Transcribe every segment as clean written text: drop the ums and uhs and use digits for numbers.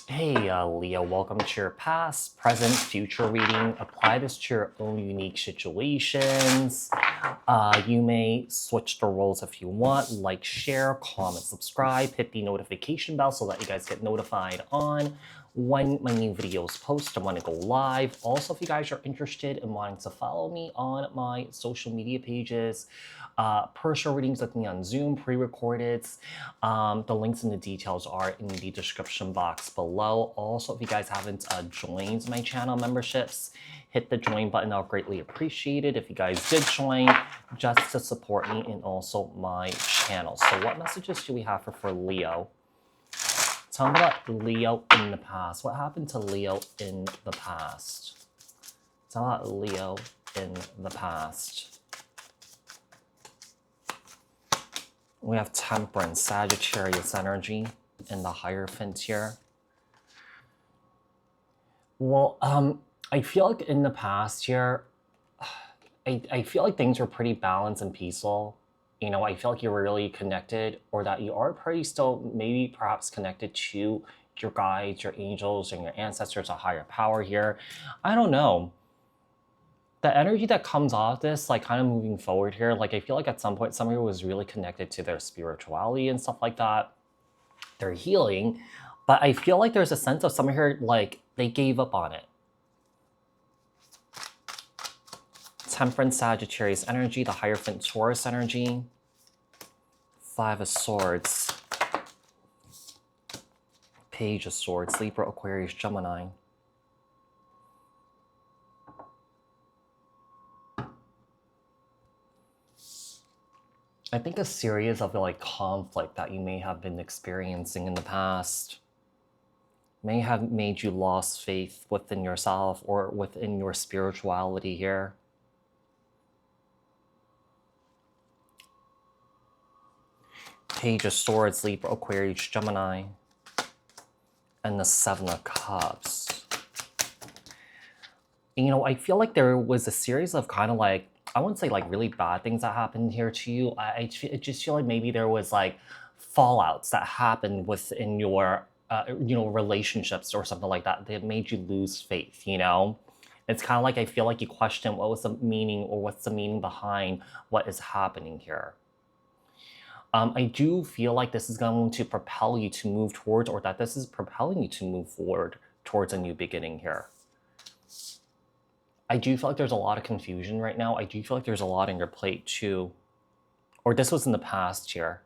Hey, Leo, welcome to your past, present, future reading. Apply this to your own unique situations. You may switch the roles if you want, like, share, comment, subscribe, hit the notification bell so that you guys get notified on when my new videos post and when I go live. Also, if you guys are interested in wanting to follow me on my social media pages, personal readings with me on Zoom, pre-recorded. The links and the details are in the description box below. Also, if you guys haven't joined my channel memberships, hit the join button. I'll greatly appreciate it if you guys did join just to support me and also my channel. So what messages do we have for Leo? Tell me about Leo in the past. What happened to Leo in the past? Tell me about Leo in the past. We have Temperance, Sagittarius energy in the Hierophant here. Well, I feel like in the past here, I feel like things were pretty balanced and peaceful. You know, I feel like you're really connected, or that you are pretty still maybe perhaps connected to your guides, your angels, and your ancestors, a higher power here. I don't know. The energy that comes off this, like kind of moving forward here, like I feel like at some point somebody was really connected to their spirituality and stuff like that. They're healing, but I feel like there's a sense of somebody here, like they gave up on it. Temperance, Sagittarius energy, the Hierophant, Taurus energy, Five of Swords, Page of Swords, Libra, Aquarius, Gemini. I think a series of like conflict that you may have been experiencing in the past may have made you lost faith within yourself or within your spirituality here. Page of Swords, Libra, Aquarius, Gemini, and the Seven of Cups. You know, I feel like there was a series of kind of like, I wouldn't say like really bad things that happened here to you. I just feel like maybe there was like fallouts that happened within your, relationships or something like that that made you lose faith, you know? It's kind of like I feel like you question what was the meaning or what's the meaning behind what is happening here. I do feel like this is going to propel you to move towards, or that this is propelling you to move forward towards a new beginning here. I do feel like there's a lot of confusion right now. I do feel like there's a lot on your plate too. Or this was in the past here.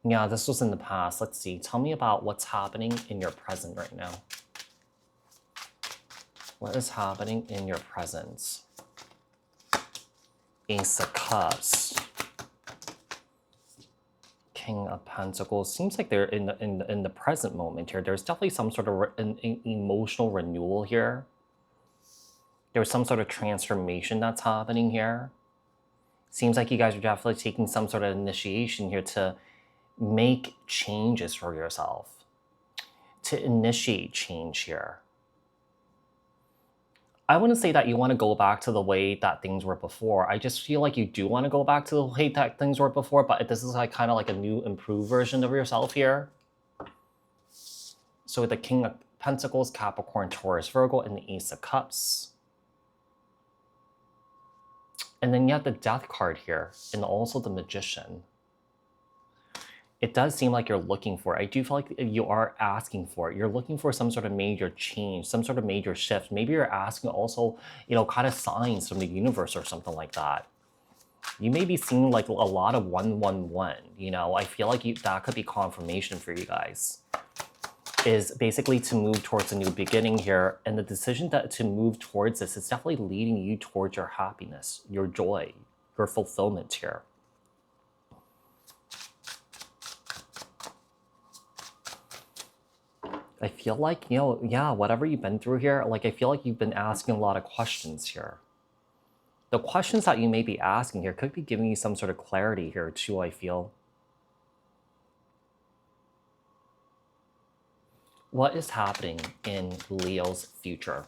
Yeah, this was in the past. Let's see. Tell me about what's happening in your present right now. What is happening in your present? Ace of Cups. King of Pentacles. Seems like they're in the present moment here. There's definitely some sort of an emotional renewal here. There's some sort of transformation that's happening here. Seems like you guys are definitely taking some sort of initiation here to make changes for yourself, to initiate change here. I wouldn't say that you want to go back to the way that things were before. I just feel like you do want to go back to the way that things were before, but this is like kind of like a new improved version of yourself here. So the King of Pentacles, Capricorn, Taurus, Virgo, and the Ace of Cups. And then you have the Death card here, and also the Magician. It does seem like you're looking for it. I do feel like you are asking for it. You're looking for some sort of major change, some sort of major shift. Maybe you're asking also, kind of signs from the universe or something like that. You may be seeing like a lot of 111, I feel like that could be confirmation for you guys. Is basically to move towards a new beginning here, and the decision to move towards this is definitely leading you towards your happiness, your joy, your fulfillment here. I feel like, whatever you've been through here, like I feel like you've been asking a lot of questions here. The questions that you may be asking here could be giving you some sort of clarity here too, I feel. What is happening in Leo's future?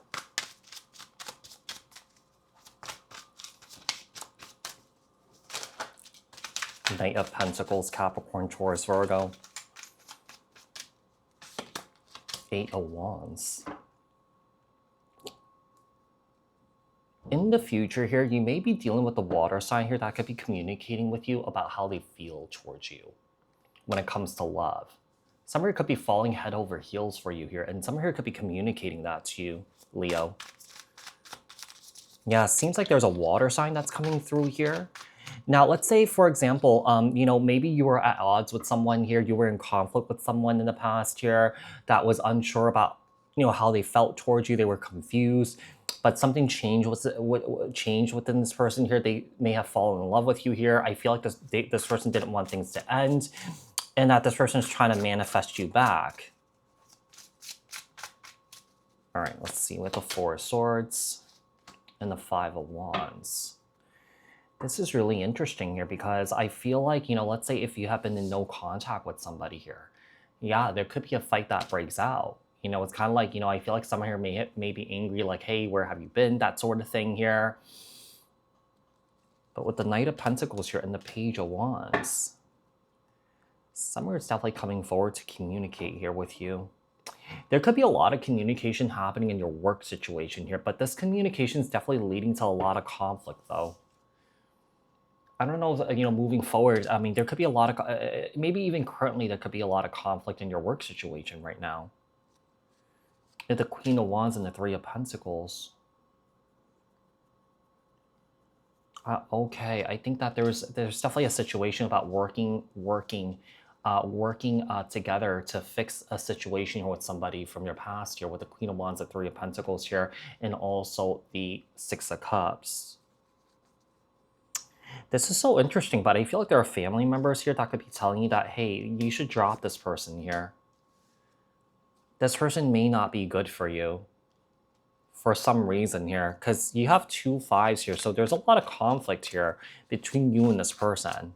Knight of Pentacles, Capricorn, Taurus, Virgo. 8 of Wands. In the future here, you may be dealing with the water sign here that could be communicating with you about how they feel towards you when it comes to love. Some here could be falling head over heels for you here, and some here could be communicating that to you, Leo. Yeah, it seems like there's a water sign that's coming through here. Now, let's say, for example, you know, maybe you were at odds with someone here, you were in conflict with someone in the past here that was unsure about, you know, how they felt towards you, they were confused, but something changed changed within this person here. They may have fallen in love with you here. I feel like this person didn't want things to end, and that this person is trying to manifest you back. All right, let's see, with the 4 of Swords and the 5 of Wands. This is really interesting here because I feel like, you know, let's say if you have been in no contact with somebody here, yeah, there could be a fight that breaks out. You know, it's kind of like, you know, I feel like someone here may be angry, like, hey, where have you been? That sort of thing here. But with the Knight of Pentacles here and the Page of Wands, someone is definitely coming forward to communicate here with you. There could be a lot of communication happening in your work situation here, but this communication is definitely leading to a lot of conflict, though. I don't know, you know, moving forward, I mean, there could be a lot of, maybe even currently, there could be a lot of conflict in your work situation right now. The Queen of Wands and the 3 of Pentacles. Okay, I think that there's definitely a situation about working together to fix a situation with somebody from your past here, with the Queen of Wands, the 3 of Pentacles here, and also the 6 of Cups. This is so interesting, but I feel like there are family members here that could be telling you that, hey, you should drop this person here. This person may not be good for you for some reason here, because you have 2 5s here, so there's a lot of conflict here between you and this person.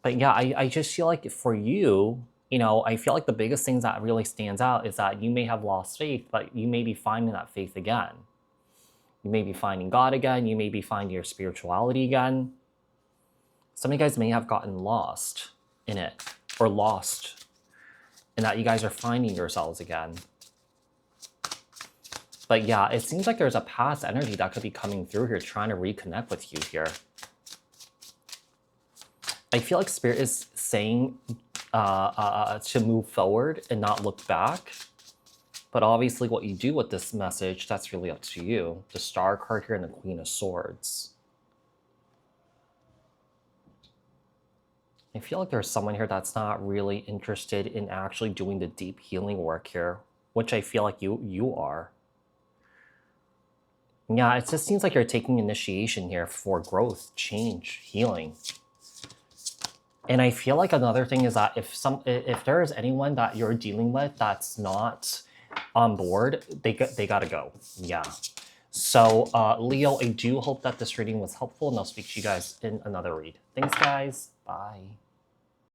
But yeah, I just feel like for you, you know, I feel like the biggest things that really stands out is that you may have lost faith, but you may be finding that faith again. You may be finding God again. You may be finding your spirituality again. Some of you guys may have gotten lost in it, or lost, and that you guys are finding yourselves again. But yeah, it seems like there's a past energy that could be coming through here, trying to reconnect with you here. I feel like Spirit is saying to move forward and not look back. But obviously what you do with this message, that's really up to you. The Star card here and the Queen of Swords. I feel like there's someone here that's not really interested in actually doing the deep healing work here, which I feel like you are. Yeah, it just seems like you're taking initiation here for growth, change, healing. And I feel like another thing is that if there is anyone that you're dealing with that's not on board, they gotta go. Yeah. So Leo, I do hope that this reading was helpful, and I'll speak to you guys in another read. Thanks, guys. Bye.